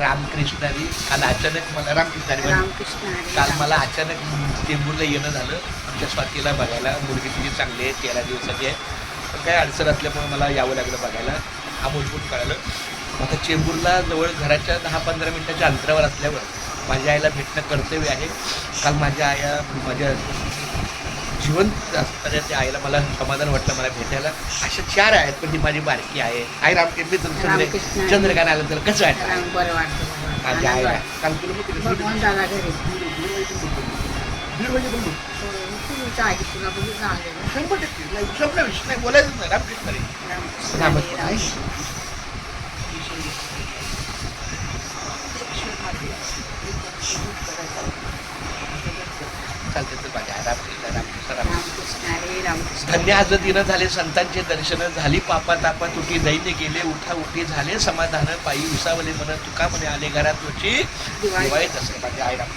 रामकृष्णारी काल अचानक मला काल मला अचानक चेंबूरला येणं झालं. आमच्या स्वातीला बघायला. मुलगी तिची चांगली आहे, 13 दिवसाची आहे. पण काही अडचण असल्यामुळे मला यावं लागलं बघायला. हा मूलभूत कळालं. आता चेंबूरला जवळ घराच्या 10-15 मिनिटाच्या अंतरावर असल्यावर माझ्या आईला भेटणं कर्तव्य आहे. काल माझ्या आया माझ्या जिवंत असताना त्या आईला मला समाधान वाटलं मला भेटायला. अशा 4 आहेत, पण ती माझी बारकी आहे. आई रामकृष्ण चंद्रकांत आलं तर कसं वाटतं? बरं वाटतं. माझ्या आईला काल तुला बोलायचं नाही. रामकृष्ण चालते तर माझ्या रामकृष्ण रामकृष्ण रामकृष्ण धन्य आज दिनं झाले संतांचे दर्शन झाली. पापा तापा तुटी दैन्य गेले उठा उठी झाले समाधान पायी उसावले मन तुका म्हणे आले घरात तुझी दिवाळीत असेल माझ्या आई राम.